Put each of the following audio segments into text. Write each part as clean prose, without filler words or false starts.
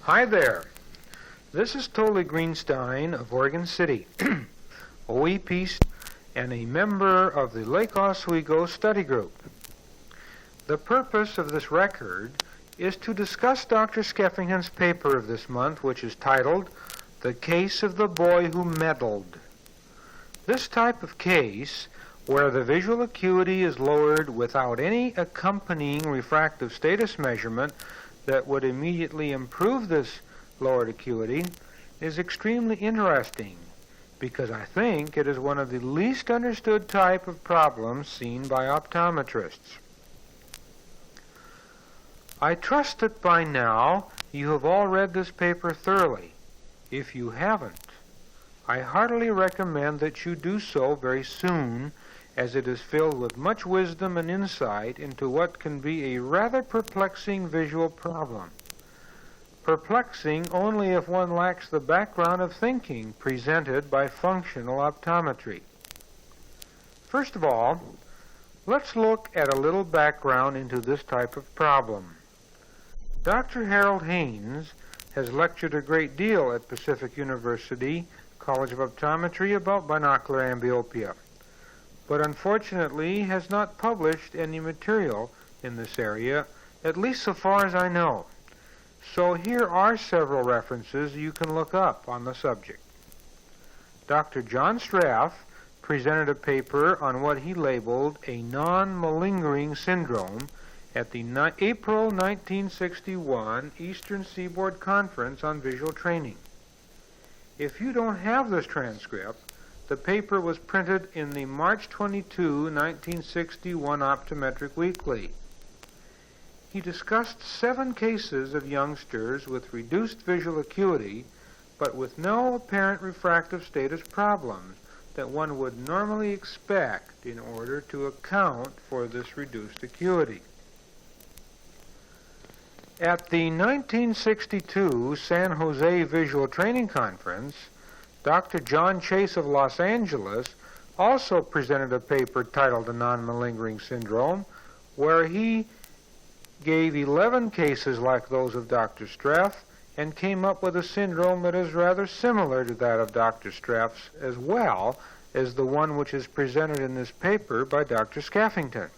Hi there. This is Tole Greenstein of Oregon City, OEP and a member of the Lake Oswego study group. The purpose of this record is to discuss Dr. Skeffington's paper of this month, which is titled The Case of the Boy Who Meddled. This type of case, where the visual acuity is lowered without any accompanying refractive status measurement that would immediately improve this lowered acuity, is extremely interesting because I think it is one of the least understood type of problems seen by optometrists. I trust that by now you have all read this paper thoroughly. If you haven't, I heartily recommend that you do so very soon, as it is filled with much wisdom and insight into what can be a rather perplexing visual problem. Perplexing only if one lacks the background of thinking presented by functional optometry. First of all, let's look at a little background into this type of problem. Dr. Harold Haynes has lectured a great deal at Pacific University College of Optometry about binocular amblyopia, but unfortunately has not published any material in this area, at least so far as I know. So here are several references you can look up on the subject. Dr. John Straff presented a paper on what he labeled a non-malingering syndrome at the April 1961 Eastern Seaboard Conference on Visual Training. If you don't have this transcript, the paper was printed in the March 22, 1961 Optometric Weekly. He discussed 7 cases of youngsters with reduced visual acuity, but with no apparent refractive status problems that one would normally expect in order to account for this reduced acuity. At the 1962 San Jose Visual Training Conference, Dr. John Chase of Los Angeles also presented a paper titled The Non-Malingering Syndrome, where he gave 11 cases like those of Dr. Straff and came up with a syndrome that is rather similar to that of Dr. Straff's, as well as the one which is presented in this paper by Dr. Skeffington.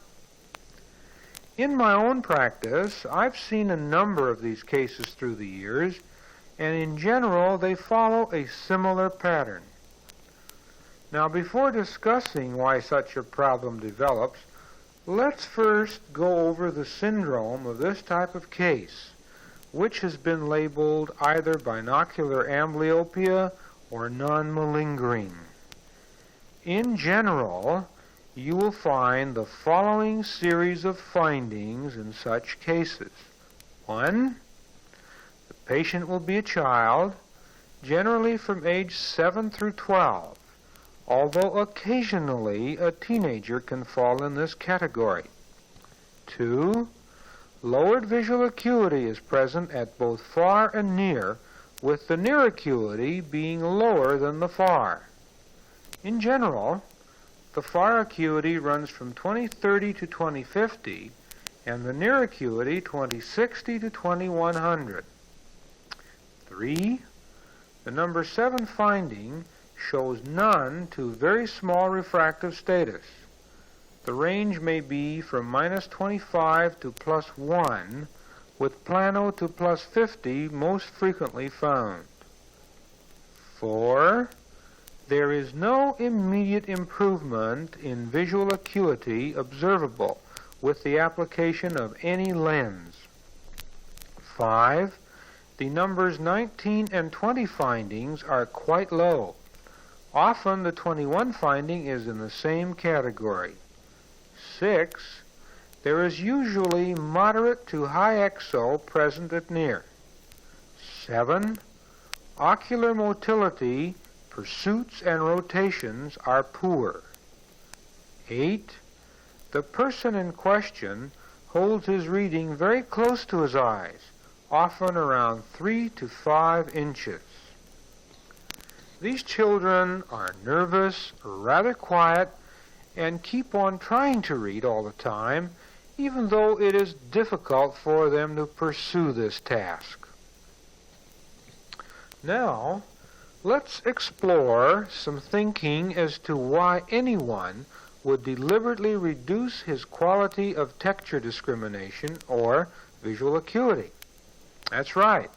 In my own practice, I've seen a number of these cases through the years, and in general they follow a similar pattern. Now, before discussing why such a problem develops, let's first go over the syndrome of this type of case, which has been labeled either binocular amblyopia or non-malingering. In general, you will find the following series of findings in such cases. 1. The patient will be a child, generally from age 7 through 12, although occasionally a teenager can fall in this category. 2. Lowered visual acuity is present at both far and near, with the near acuity being lower than the far. In general, the far acuity runs from 20/30 to 20/50, and the near acuity 20/60 to 2100. 3. The number 7 finding shows none to very small refractive status. The range may be from -25 to +1, with plano to +50 most frequently found. 4. There is no immediate improvement in visual acuity observable with the application of any lens. 5. The numbers 19 and 20 findings are quite low. Often the 21 finding is in the same category. 6. There is usually moderate to high exo present at near. 7. Ocular motility, pursuits and rotations are poor. 8. The person in question holds his reading very close to his eyes, often around 3 to 5 inches. These children are nervous, rather quiet, and keep on trying to read all the time, even though it is difficult for them to pursue this task. Now, let's explore some thinking as to why anyone would deliberately reduce his quality of texture discrimination or visual acuity. That's right.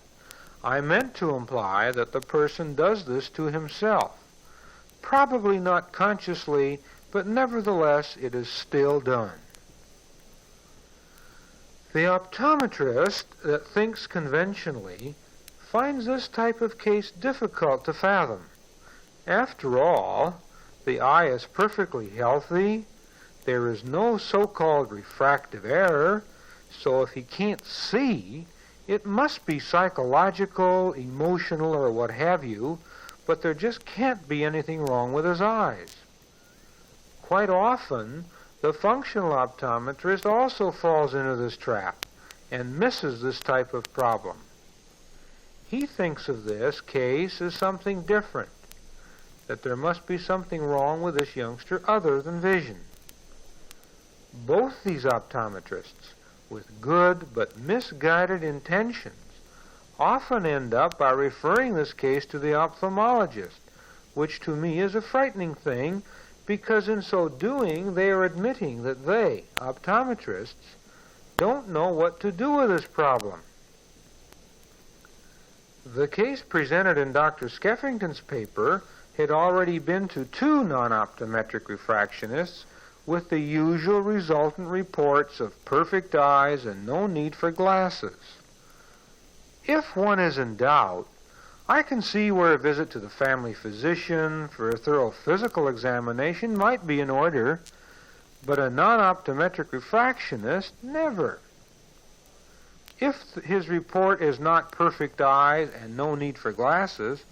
I meant to imply that the person does this to himself. Probably not consciously, but nevertheless it is still done. The optometrist that thinks conventionally finds this type of case difficult to fathom. After all, the eye is perfectly healthy, there is no so-called refractive error, so if he can't see, it must be psychological, emotional, or what have you, but there just can't be anything wrong with his eyes. Quite often, the functional optometrist also falls into this trap and misses this type of problem. He thinks of this case as something different, that there must be something wrong with this youngster other than vision. Both these optometrists, with good but misguided intentions, often end up by referring this case to the ophthalmologist, which to me is a frightening thing, because in so doing they are admitting that they, optometrists, don't know what to do with this problem. The case presented in Dr. Skeffington's paper had already been to 2 non-optometric refractionists with the usual resultant reports of perfect eyes and no need for glasses. If one is in doubt, I can see where a visit to the family physician for a thorough physical examination might be in order, but a non-optometric refractionist, never. If his report is not perfect eyes and no need for glasses,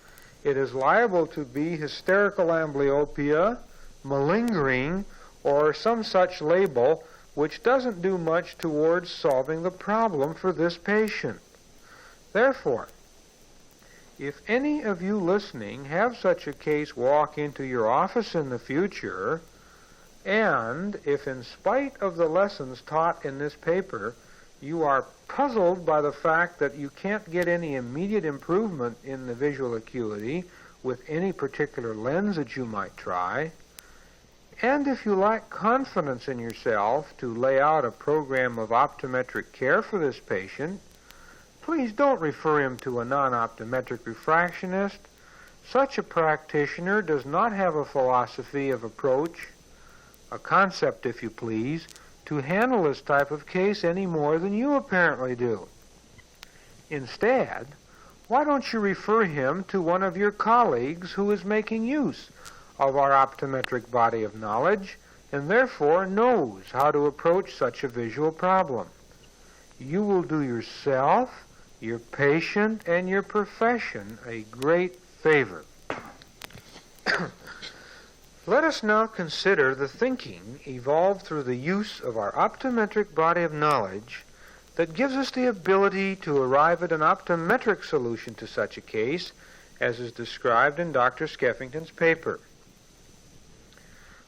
it is liable to be hysterical amblyopia, malingering, or some such label which doesn't do much towards solving the problem for this patient. Therefore, if any of you listening have such a case walk into your office in the future, and if in spite of the lessons taught in this paper, you are puzzled by the fact that you can't get any immediate improvement in the visual acuity with any particular lens that you might try, and if you lack confidence in yourself to lay out a program of optometric care for this patient, please don't refer him to a non-optometric refractionist. Such a practitioner does not have a philosophy of approach, a concept, if you please, to handle this type of case any more than you apparently do. Instead, why don't you refer him to one of your colleagues who is making use of our optometric body of knowledge and therefore knows how to approach such a visual problem? You will do yourself, your patient, and your profession a great favor. Let us now consider the thinking evolved through the use of our optometric body of knowledge that gives us the ability to arrive at an optometric solution to such a case, as is described in Dr. Skeffington's paper.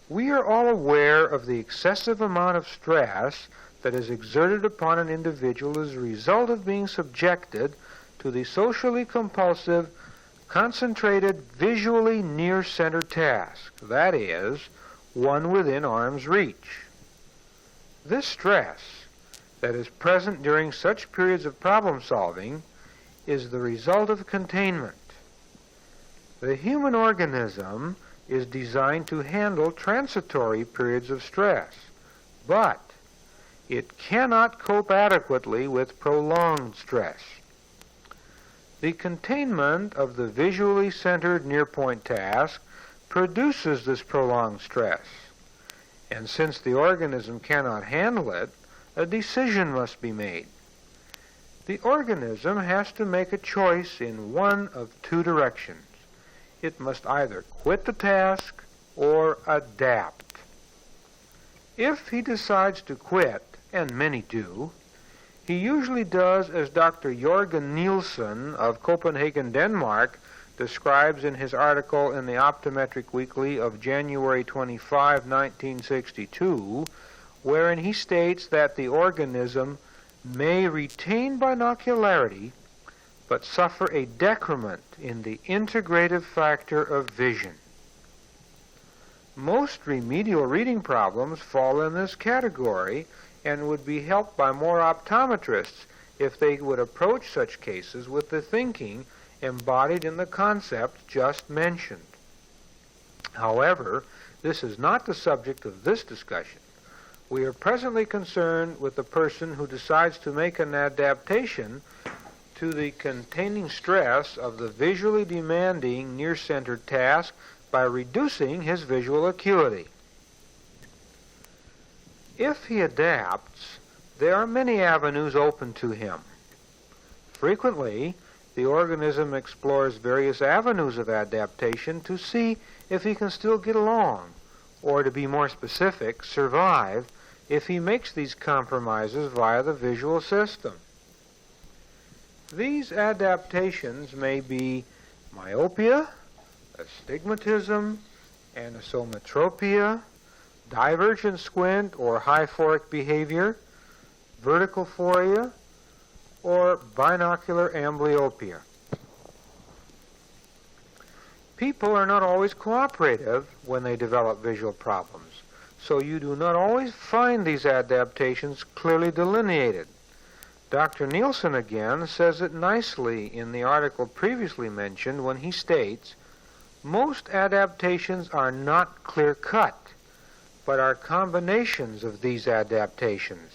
We are all aware of the excessive amount of stress that is exerted upon an individual as a result of being subjected to the socially compulsive, concentrated, visually near-center task, that is, one within arm's reach. This stress that is present during such periods of problem-solving is the result of containment. The human organism is designed to handle transitory periods of stress, but it cannot cope adequately with prolonged stress. The containment of the visually centered near-point task produces this prolonged stress, and since the organism cannot handle it, a decision must be made. The organism has to make a choice in one of 2 directions. It must either quit the task or adapt. If he decides to quit, and many do, he usually does as Dr. Jørgen Nielsen of Copenhagen, Denmark, describes in his article in the Optometric Weekly of January 25, 1962, wherein he states that the organism may retain binocularity, but suffer a decrement in the integrative factor of vision. Most remedial reading problems fall in this category and would be helped by more optometrists if they would approach such cases with the thinking embodied in the concept just mentioned. However, this is not the subject of this discussion. We are presently concerned with the person who decides to make an adaptation to the containing stress of the visually demanding near-centered task by reducing his visual acuity. If he adapts, there are many avenues open to him. Frequently, the organism explores various avenues of adaptation to see if he can still get along, or to be more specific, survive, if he makes these compromises via the visual system. These adaptations may be myopia, astigmatism, anisometropia, divergent squint or hyphoric behavior, vertical phoria, or binocular amblyopia. People are not always cooperative when they develop visual problems, so you do not always find these adaptations clearly delineated. Dr. Nielsen again says it nicely in the article previously mentioned when he states, most adaptations are not clear-cut, but are combinations of these adaptations.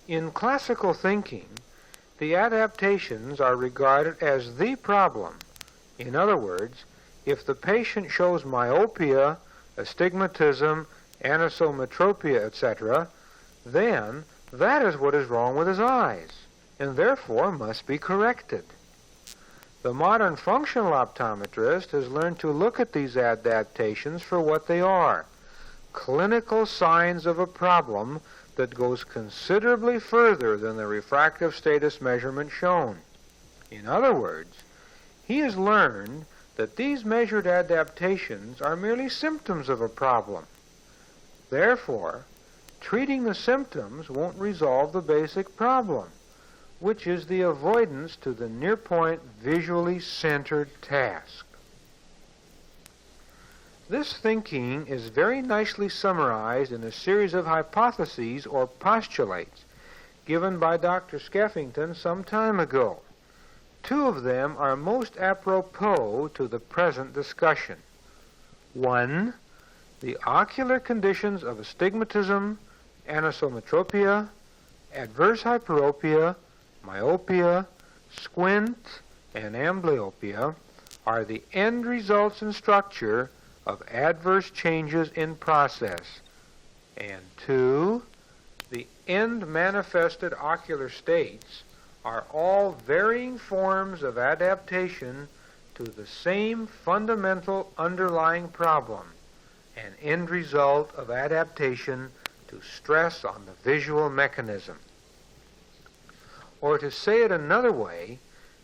In classical thinking, the adaptations are regarded as the problem. In other words, if the patient shows myopia, astigmatism, anisometropia, etc., then that is what is wrong with his eyes, and therefore must be corrected. The modern functional optometrist has learned to look at these adaptations for what they are, clinical signs of a problem that goes considerably further than the refractive status measurement shown. In other words, he has learned that these measured adaptations are merely symptoms of a problem. Therefore, treating the symptoms won't resolve the basic problem, which is the avoidance to the near-point visually centered task. This thinking is very nicely summarized in a series of hypotheses or postulates given by Dr. Skeffington some time ago. Two of them are most apropos to the present discussion. One, the ocular conditions of astigmatism, anisometropia, adverse hyperopia, myopia, squint, and amblyopia are the end results in structure of adverse changes in process. And two, the end manifested ocular states are all varying forms of adaptation to the same fundamental underlying problem, an end result of adaptation to stress on the visual mechanism. Or to say it another way,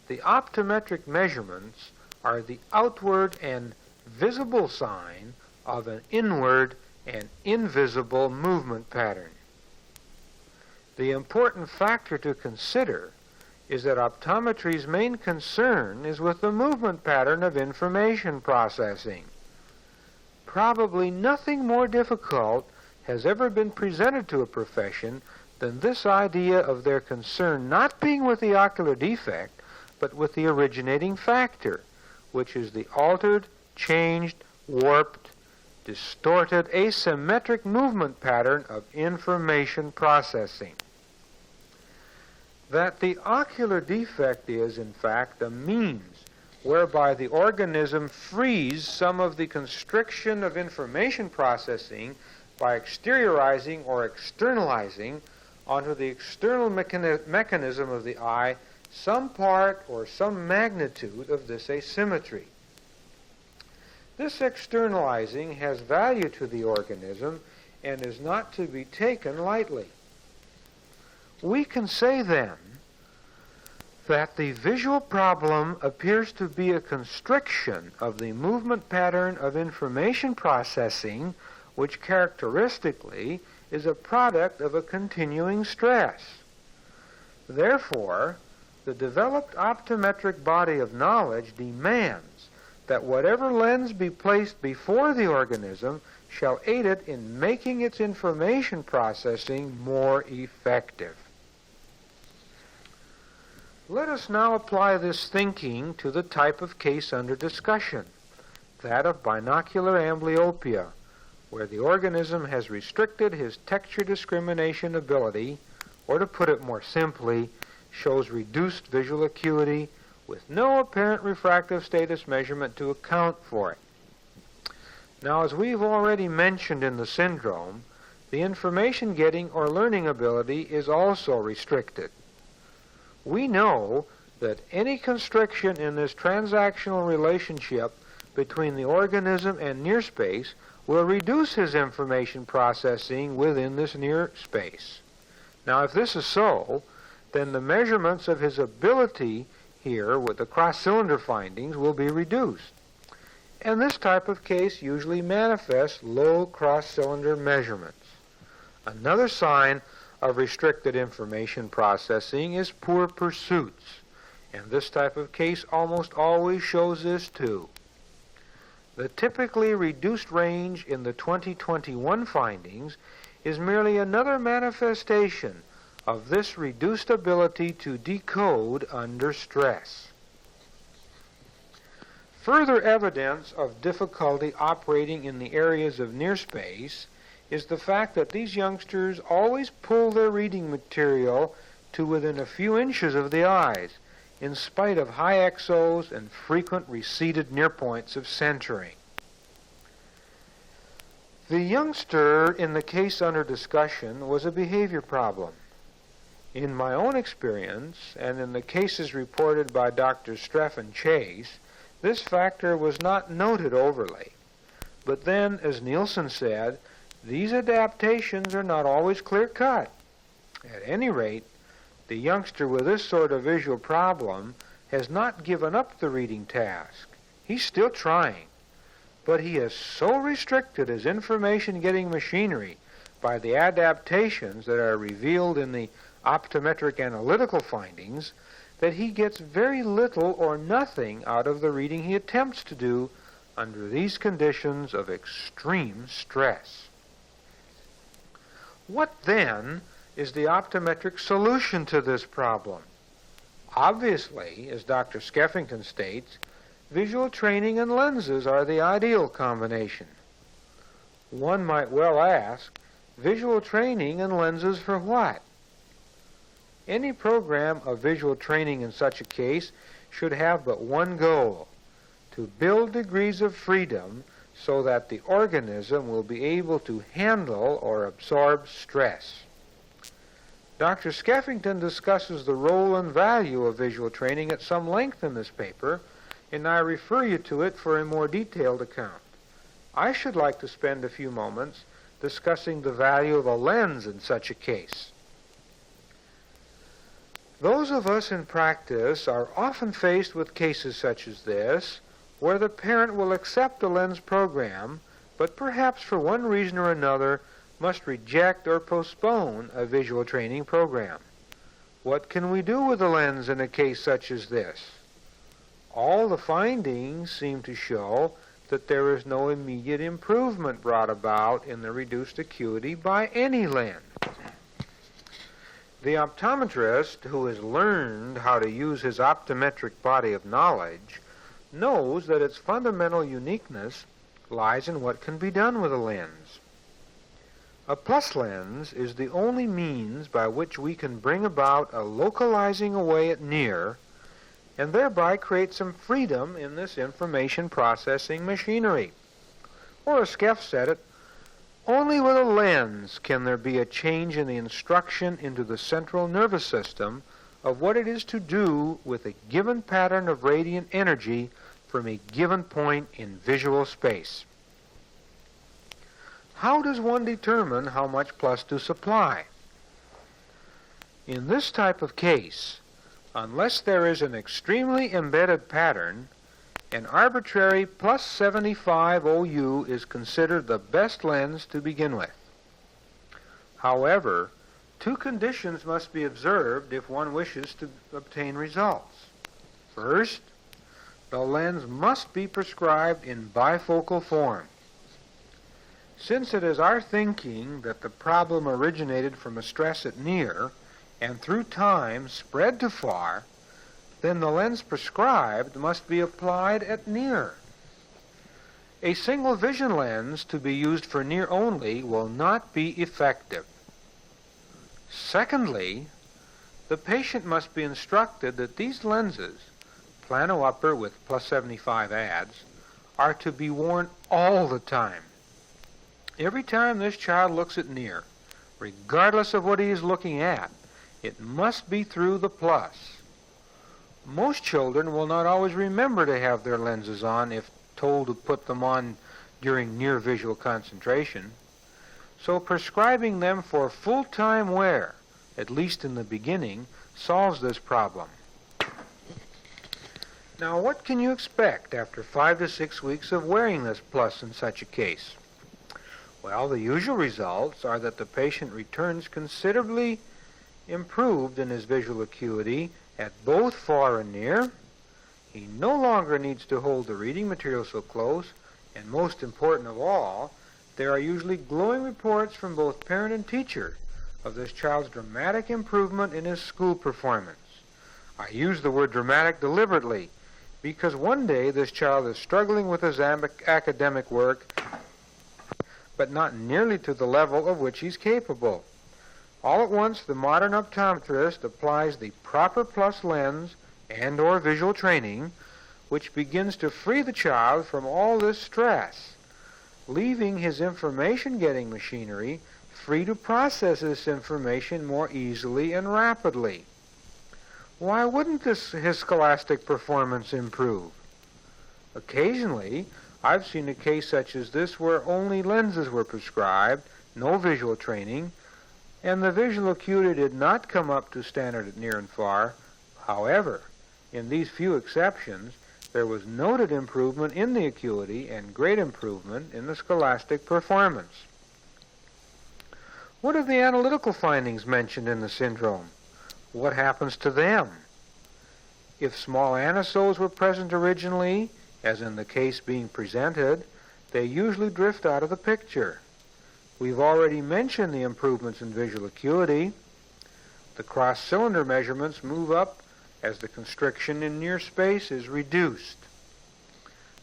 the optometric measurements are the outward and visible sign of an inward and invisible movement pattern. The important factor to consider is that optometry's main concern is with the movement pattern of information processing. Probably nothing more difficult has ever been presented to a profession than this idea of their concern not being with the ocular defect, but with the originating factor, which is the altered, changed, warped, distorted, asymmetric movement pattern of information processing. That the ocular defect is, in fact, a means whereby the organism frees some of the constriction of information processing by exteriorizing or externalizing onto the external mechanism of the eye some part or some magnitude of this asymmetry. This externalizing has value to the organism and is not to be taken lightly. We can say then that the visual problem appears to be a constriction of the movement pattern of information processing, which characteristically is a product of a continuing stress. Therefore, The developed optometric body of knowledge demands that whatever lens be placed before the organism shall aid it in making its information processing more effective. Let us now apply this thinking to the type of case under discussion, that of binocular amblyopia, where the organism has restricted his texture discrimination ability, or to put it more simply, shows reduced visual acuity with no apparent refractive status measurement to account for it. Now, as we've already mentioned in the syndrome, the information getting or learning ability is also restricted. We know that any constriction in this transactional relationship between the organism and near space will reduce his information processing within this near space. Now, if this is so, then the measurements of his ability here with the cross-cylinder findings will be reduced. And this type of case usually manifests low cross-cylinder measurements. Another sign of restricted information processing is poor pursuits, and this type of case almost always shows this too. The typically reduced range in the 2021 findings is merely another manifestation of this reduced ability to decode under stress. Further evidence of difficulty operating in the areas of near space is the fact that these youngsters always pull their reading material to within a few inches of the eyes, in spite of high exos and frequent receded near points of centering. The youngster in the case under discussion was a behavior problem. In my own experience, and in the cases reported by Drs. Streff and Chase, this factor was not noted overly. But then, as Nielsen said, these adaptations are not always clear-cut. At any rate, the youngster with this sort of visual problem has not given up the reading task. He's still trying, but he has so restricted his information-getting machinery by the adaptations that are revealed in the optometric analytical findings that he gets very little or nothing out of the reading he attempts to do under these conditions of extreme stress. What then is the optometric solution to this problem? Obviously, as Dr. Skeffington states, visual training and lenses are the ideal combination. One might well ask, visual training and lenses for what? Any program of visual training in such a case should have but one goal: to build degrees of freedom so that the organism will be able to handle or absorb stress. Dr. Skeffington discusses the role and value of visual training at some length in this paper, and I refer you to it for a more detailed account. I should like to spend a few moments discussing the value of a lens in such a case. Those of us in practice are often faced with cases such as this, where the parent will accept a lens program, but perhaps for one reason or another must reject or postpone a visual training program. What can we do with a lens in a case such as this? All the findings seem to show that there is no immediate improvement brought about in the reduced acuity by any lens. The optometrist who has learned how to use his optometric body of knowledge knows that its fundamental uniqueness lies in what can be done with a lens. A plus lens is the only means by which we can bring about a localizing away at near and thereby create some freedom in this information processing machinery. Or as Skeff said it, only with a lens can there be a change in the instruction into the central nervous system of what it is to do with a given pattern of radiant energy from a given point in visual space. How does one determine how much plus to supply? In this type of case, unless there is an extremely embedded pattern, an arbitrary plus 75 OU is considered the best lens to begin with. However, Two conditions must be observed if one wishes to obtain results. First, the lens must be prescribed in bifocal form. Since it is our thinking that the problem originated from a stress at near and through time spread to far, then the lens prescribed must be applied at near. A single vision lens to be used for near only will not be effective. Secondly, the patient must be instructed that these lenses, plano upper with plus 75 ads, are to be worn all the time. Every time this child looks at near, regardless of what he is looking at, it must be through the plus. Most children will not always remember to have their lenses on if told to put them on during near visual concentration. So prescribing them for full-time wear, at least in the beginning, solves this problem. Now, what can you expect after 5 to 6 weeks of wearing this plus in such a case? Well, the usual results are that the patient returns considerably improved in his visual acuity at both far and near. He no longer needs to hold the reading material so close, and most important of all, there are usually glowing reports from both parent and teacher of this child's dramatic improvement in his school performance. I use the word dramatic deliberately because one day this child is struggling with his academic work, but not nearly to the level of which he's capable. All at once, the modern optometrist applies the proper plus lens and or visual training, which begins to free the child from all this stress, leaving his information-getting machinery free to process this information more easily and rapidly. Why wouldn't his scholastic performance improve? Occasionally, I've seen a case such as this where only lenses were prescribed, no visual training, and the visual acuity did not come up to standard at near and far. However, in these few exceptions, there was noted improvement in the acuity and great improvement in the scholastic performance. What are the analytical findings mentioned in the syndrome? What happens to them? If small anisodes were present originally, as in the case being presented, they usually drift out of the picture. We've already mentioned the improvements in visual acuity. The cross-cylinder measurements move up as the constriction in near space is reduced.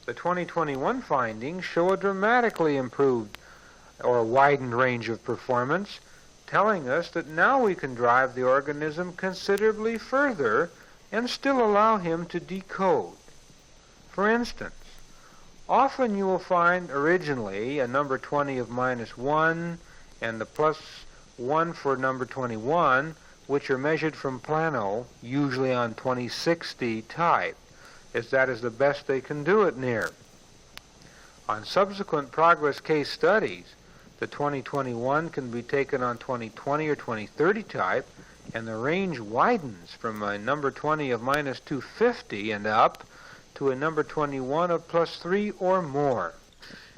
The 2021 findings show a dramatically improved or widened range of performance, telling us that now we can drive the organism considerably further and still allow him to decode. For instance, often you will find originally a number 20 of -1 and the +1 for number 21, which are measured from plano, usually on 2060 type, as that is the best they can do at near. On subsequent progress case studies, the 2021 can be taken on 2020 or 2030 type, and the range widens from a number 20 of -250 and up to a number 21 of +3 or more.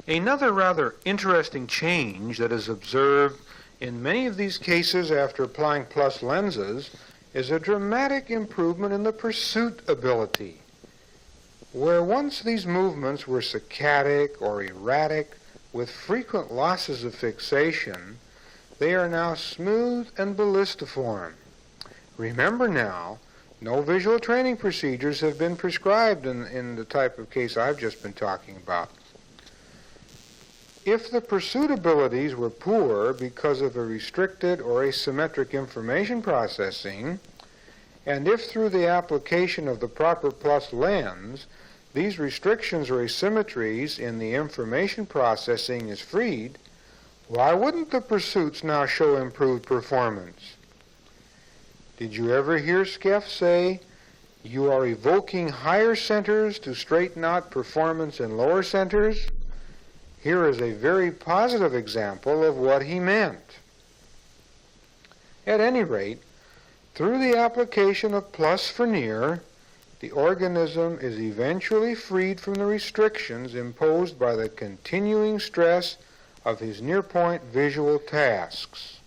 Another rather interesting change that is observed in many of these cases after applying plus lenses is a dramatic improvement in the pursuit ability. Where once these movements were saccadic or erratic with frequent losses of fixation, they are now smooth and ballistiform. Remember now, no visual training procedures have been prescribed in the type of case I've just been talking about. If the pursuit abilities were poor because of a restricted or asymmetric information processing, and if through the application of the proper plus lens, these restrictions or asymmetries in the information processing is freed, why wouldn't the pursuits now show improved performance? Did you ever hear Skeff say, "You are evoking higher centers to straighten out performance in lower centers"? Here is a very positive example of what he meant. At any rate, through the application of plus for near, the organism is eventually freed from the restrictions imposed by the continuing stress of his near-point visual tasks.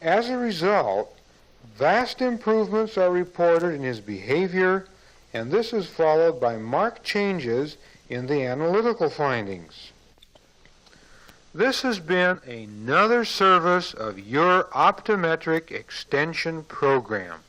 As a result, vast improvements are reported in his behavior, and this is followed by marked changes in the analytical findings. This has been another service of your optometric extension program.